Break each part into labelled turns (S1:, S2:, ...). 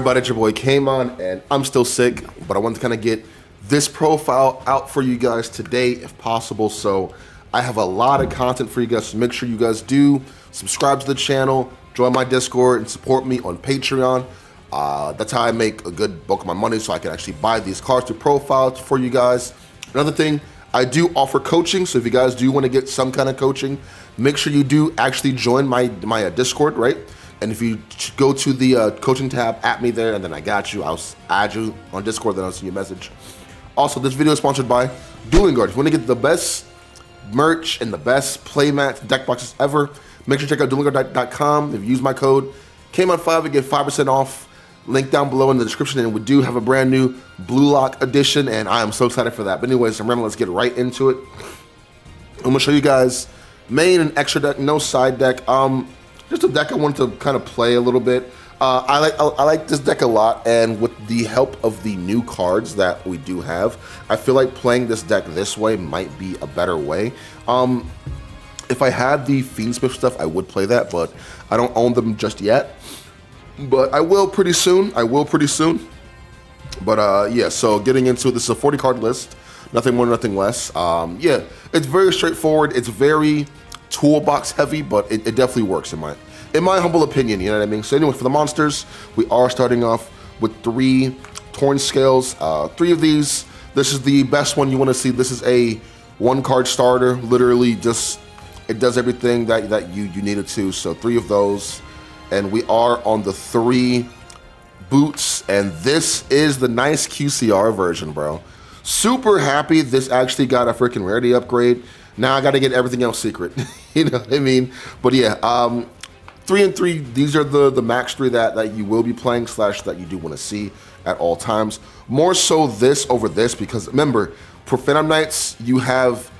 S1: everybody? It's your boy Kamon, and I'm still sick, but I wanted to kind of get this profile out for you guys today if possible. So I have a lot of content for you guys, so make sure you guys do subscribe to the channel, join my Discord, and support me on Patreon. That's how I make a good bulk of my money, so I can actually buy these cards to profile for you guys. Another thing, I do offer coaching, so if you guys do want to get some kind of coaching, make sure you do actually join my Discord, right? And if you go to the coaching tab, at me there, and then I got you. I'll add you on Discord, then I'll send you a message. Also, this video is sponsored by Dueling Guard. If you want to get the best merch and the best playmats, deck boxes ever, make sure to check out duelingguard.com. If you use my code KMON5, you get 5% off. Link down below in the description, and we do have a brand new Blue Lock edition, and I am so excited for that. But anyways, remember, let's get right into it. I'm gonna show you guys main and extra deck, no side deck. Just a deck I wanted to kind of play a little bit. I like this deck a lot, and with the help of the new cards that we do have, I feel like playing this deck this way might be a better way. If I had the Fiendsmith stuff, I would play that, but I don't own them just yet. But I will pretty soon. But yeah, so getting into this is a 40 card list, nothing more, nothing less. Yeah, it's very straightforward. It's very toolbox heavy, but it definitely works in my humble opinion. You know what I mean? So anyway, for the monsters, we are starting off with 3 Torn Scales. 3 of these. This is the best one you want to see. This is a 1 card starter. Literally, just it does everything that you need it to. So 3 of those. And we are on the 3 boots, and this is the nice QCR version, bro. Super happy this actually got a freaking rarity upgrade. Now I got to get everything else secret. You know what I mean? But yeah, 3 and 3. These are the max 3 that you will be playing / that you do want to see at all times. More so this over this, because remember, for Phantom Knights, you have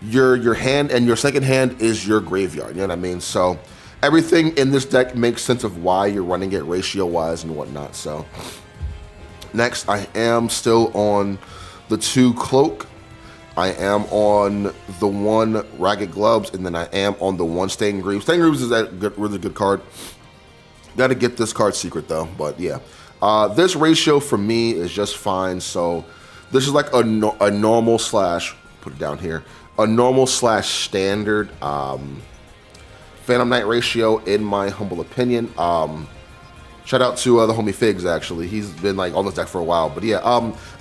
S1: your hand, and your second hand is your graveyard. You know what I mean? So everything in this deck makes sense of why you're running it ratio-wise and whatnot. So next, I am still on the 2 Cloak. I am on the 1 Ragged Gloves, and then I am on the 1 Stained Greaves. Stained Greaves is a really good card. Got to get this card secret though, but yeah. This ratio for me is just fine. So this is like a normal / put it down here, a normal / standard Phantom Knight ratio, in my humble opinion. Shout out to the homie Figs, actually. He's been like on this deck for a while. But yeah,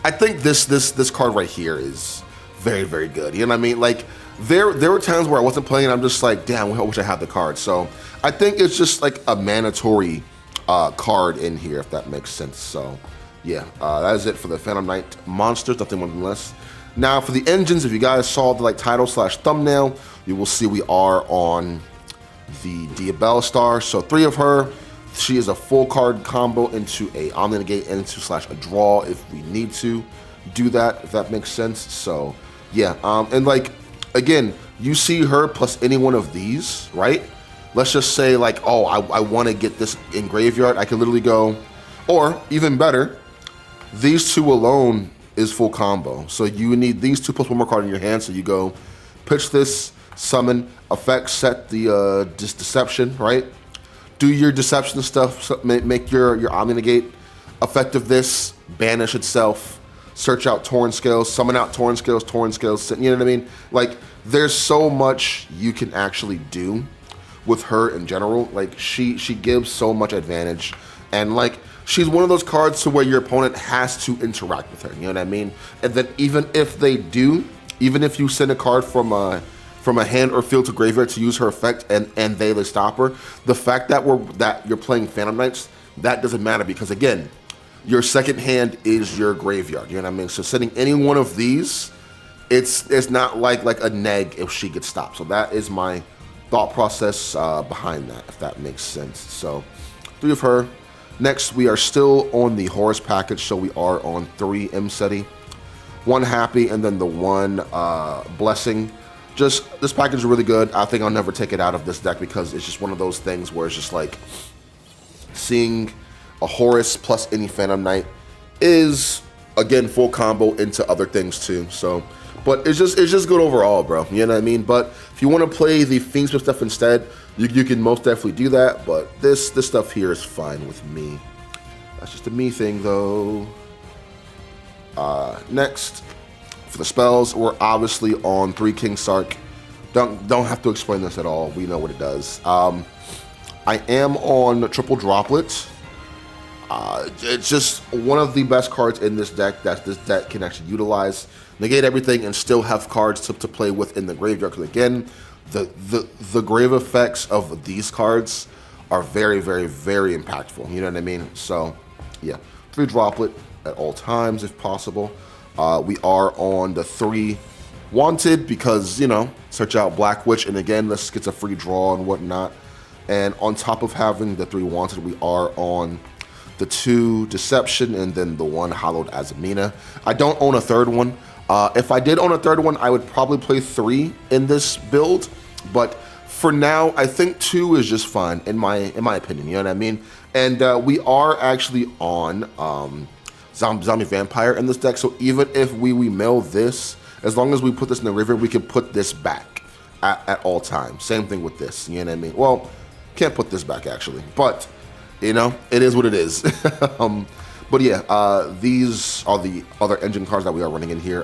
S1: I think this card right here is very, very good. You know what I mean? Like there were times where I wasn't playing and I'm just like, damn, I wish I had the card. So I think it's just like a mandatory card in here, if that makes sense. So yeah, that is it for the Phantom Knight monsters, nothing more than less. Now for the engines, if you guys saw the like title / thumbnail, you will see we are on the Diabella Star. So 3 of her. She is a full card combo into a Omni-Negate into / a draw if we need to do that, if that makes sense. So yeah, and like again, you see her plus any one of these, right? Let's just say like, oh, I want to get this in graveyard. I can literally go, or even better, these 2 alone is full combo. So you need these 2 plus 1 more card in your hand. So you go pitch this, summon, effect, set the deception, right? Do your deception stuff, so make your Omni-Negate effective this, banish itself, search out Torn Scales, summon out Torn Scales, you know what I mean? Like, there's so much you can actually do with her in general. Like, she gives so much advantage, and like, she's one of those cards to where your opponent has to interact with her, you know what I mean? And then even if they do, even if you send a card from a hand or field to graveyard to use her effect, and they stop her, the fact that you're playing Phantom Knights, that doesn't matter, because again, your second hand is your graveyard. You know what I mean? So sending any one of these, it's not like a neg if she gets stopped. So that is my thought process behind that, if that makes sense. So 3 of her. Next, we are still on the Horus package, so we are on 3 Imseti, 1 Happy, and then the 1 Blessing. Just, this package is really good. I think I'll never take it out of this deck, because it's just one of those things where it's just like, seeing a Horus plus any Phantom Knight is, again, full combo into other things too. So, but it's just good overall, bro. You know what I mean? But if you want to play the Fiendsmith stuff instead, you can most definitely do that. But this stuff here is fine with me. That's just a me thing, though. Next, for the spells, we're obviously on 3 King Sark. Don't have to explain this at all. We know what it does. I am on triple droplet. It's just one of the best cards in this deck that this deck can actually utilize, negate everything, and still have cards to play with in the graveyard. Because again, the grave effects of these cards are very, very, very impactful. You know what I mean? So, yeah, 3 droplet at all times if possible. We are on the 3 wanted because, you know, search out Black Witch, and again, this gets a free draw and whatnot. And on top of having the 3 wanted, we are on the 2 deception and then the 1 hallowed Azamina. I don't own a 3rd one. If I did own a 3rd one, I would probably play 3 in this build. But for now, I think 2 is just fine in my opinion. You know what I mean? And we are actually on Zombie Vampire in this deck. So even if we mill this, as long as we put this in the river, we can put this back at all times. Same thing with this. You know what I mean? Well, can't put this back actually, but you know, it is what it is. But yeah, these are the other engine cards that we are running in here.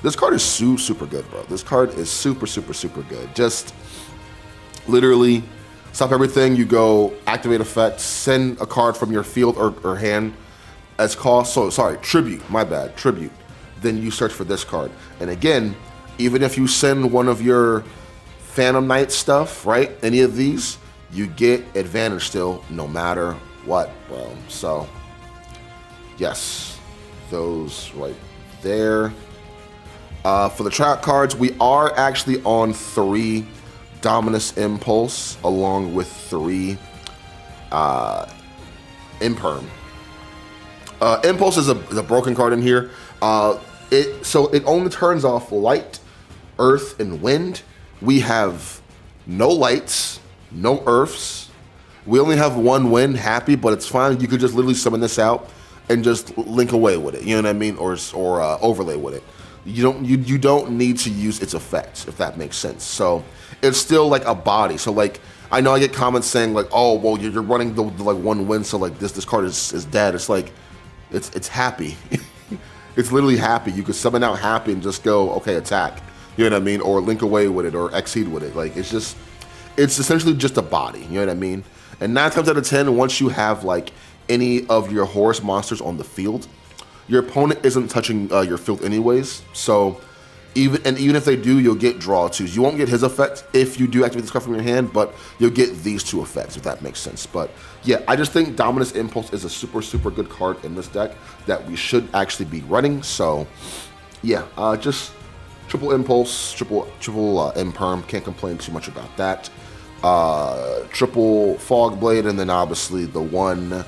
S1: This card is super good, bro. This card is super good. Just literally stop everything. You go activate effect, send a card from your field or hand as cost. So sorry, tribute. My bad, tribute. Then you search for this card. And again, even if you send one of your Phantom Knight stuff, right? Any of these, you get advantage still, no matter what, bro. So, yes, those right there. For the trap cards, we are actually on 3 Dominus Impulse, along with 3 Imperm. Impulse is a broken card in here. So it only turns off light, earth, and wind. We have no lights, no earths. We only have 1 wind, happy, but it's fine. You could just literally summon this out and just link away with it. You know what I mean? Or overlay with it. You don't need to use its effects, if that makes sense. So it's still like a body. So like I know I get comments saying like, oh well, you're running the like 1 wind, so like this card is dead. It's like it's happy. It's literally happy. You could summon out happy and just go, okay, attack. You know what I mean? Or link away with it or exceed with it. Like it's essentially just a body. You know what I mean? And 9 times out of 10, once you have like any of your horse monsters on the field, your opponent isn't touching your field anyways. So even if they do, you'll get draw 2s. You won't get his effect if you do activate this card from your hand, but you'll get these 2 effects, if that makes sense. But yeah, I just think Dominus Impulse is a super good card in this deck that we should actually be running. So yeah, just triple Impulse, triple Imperm. Can't complain too much about that. Triple Fog Blade, and then obviously the 1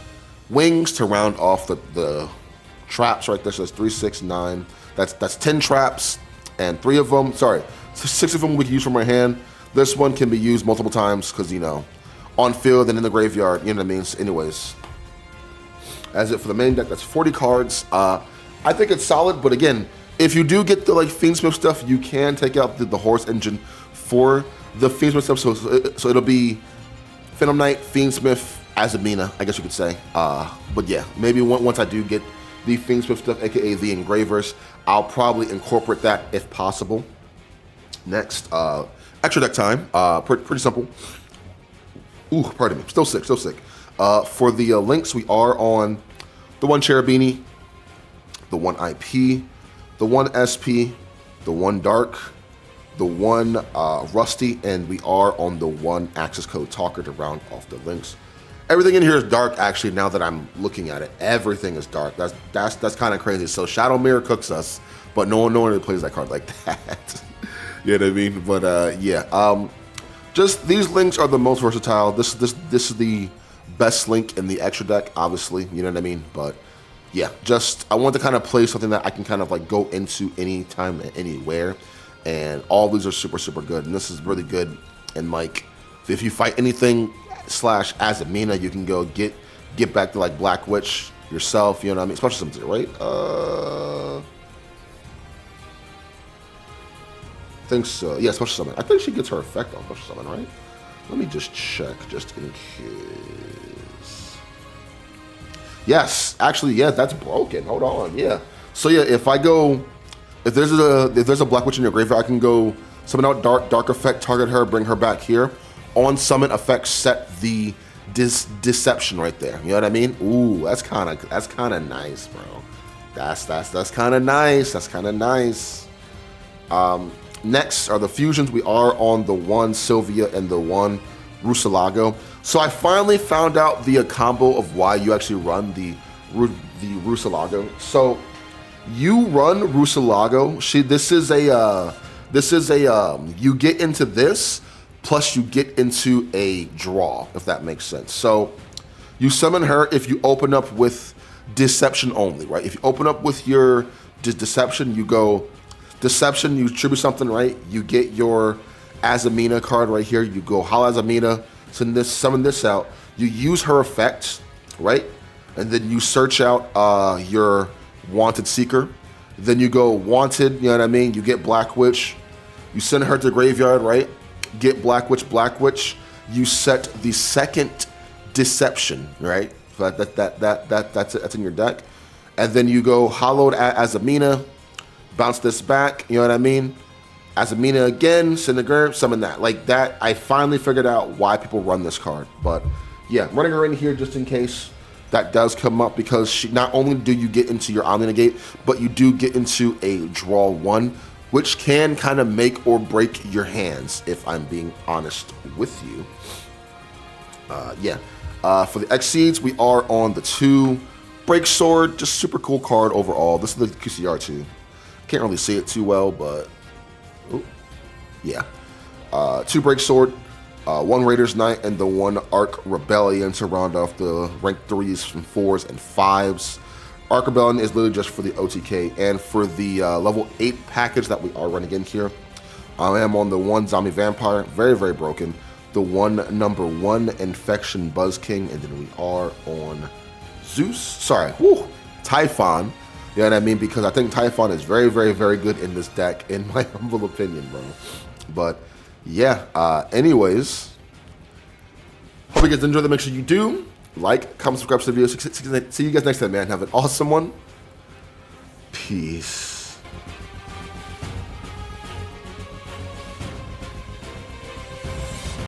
S1: Wings to round off the traps right there. So that's 3, 6, 9. That's 10 traps, and 3 of them, sorry, 6 of them we can use from our hand. This one can be used multiple times because, you know, on field and in the graveyard, you know what I mean? So anyways, as it for the main deck, that's 40 cards. I think it's solid, but again, if you do get the like Fiendsmith stuff, you can take out the horse engine for the Fiendsmith stuff. So it'll be Phantom Knight, Fiendsmith, Azamina, I guess you could say. But yeah, maybe once I do get the Fiendsmith stuff, aka the engravers, I'll probably incorporate that if possible. Next, extra deck time. Pretty simple. Ooh, pardon me. Still sick. For the links, we are on the 1 Cherubini, the 1 IP, the 1 SP, the 1 Dark, the 1 Rusty, and we are on the 1 access code Talker to round off the links. Everything in here is dark, actually, now that I'm looking at it. Everything is dark. That's kind of crazy. So Shadow Mirror cooks us, but no one really plays that card like that. You know what I mean? But yeah, just these links are the most versatile. This is the best link in the extra deck, obviously. You know what I mean? But yeah, just I want to kind of play something that I can kind of like go into anytime and anywhere. And all these are super good. And this is really good. And like, if you fight anything / Azamina, you can go get back to like Black Witch yourself. You know what I mean? Special summons, right? I think so. Yeah, special summon. I think she gets her effect on special summon, right? Let me just check, just in case. Yes, actually, yeah, that's broken. Hold on, yeah. So yeah, if there's a Black Witch in your graveyard, I can go summon out dark effect, target her, bring her back here. On summon effect, set the deception right there. You know what I mean? Ooh, that's kind of nice, bro. That's kind of nice. That's kind of nice. Next are the fusions. We are on the one Sylvia and the one Rusalago. So I finally found out the combo of why you actually run the Rusalago. So you run Rusalago. You get into this, plus you get into a draw, if that makes sense. So you summon her if you open up with Deception only, right? If you open up with your Deception, you go Deception, you tribute something, right? You get your Azamina card right here. You go Hala Azamina, summon this out. You use her effects, right? And then you search out your Wanted Seeker. Then you go Wanted, you know what I mean? You get Black Witch. You send her to the graveyard, right? Get Black Witch. You set the second Deception, right? So that's in your deck. And then you go Hollowed Azamina, bounce this back, you know what I mean? Azamina again, send the grave, summon that. Like that, I finally figured out why people run this card. But yeah, running her in here just in case that does come up, because not only do you get into your Omni Negate, but you do get into a draw one, which can kind of make or break your hands, if I'm being honest with you. For the Exceeds, we are on the 2 Break Sword, just super cool card overall. This is the QCR too. Can't really see it too well, but yeah. 2 Break Sword, 1 Raiders Knight, and the 1 Arc Rebellion to round off the rank 3s and 4s and 5s. Arc Rebellion is literally just for the OTK, and for the level 8 package that we are running in here, I am on the 1 Zombie Vampire, very, very broken. The 1 number 1 Infection Buzz King, and then we are on Typhon. You know what I mean? Because I think Typhon is very, very, very good in this deck, in my humble opinion, bro. But yeah, anyways, hope you guys enjoy that. Make sure you do like, comment, subscribe to the video. See you guys next time, man. Have an awesome one. Peace.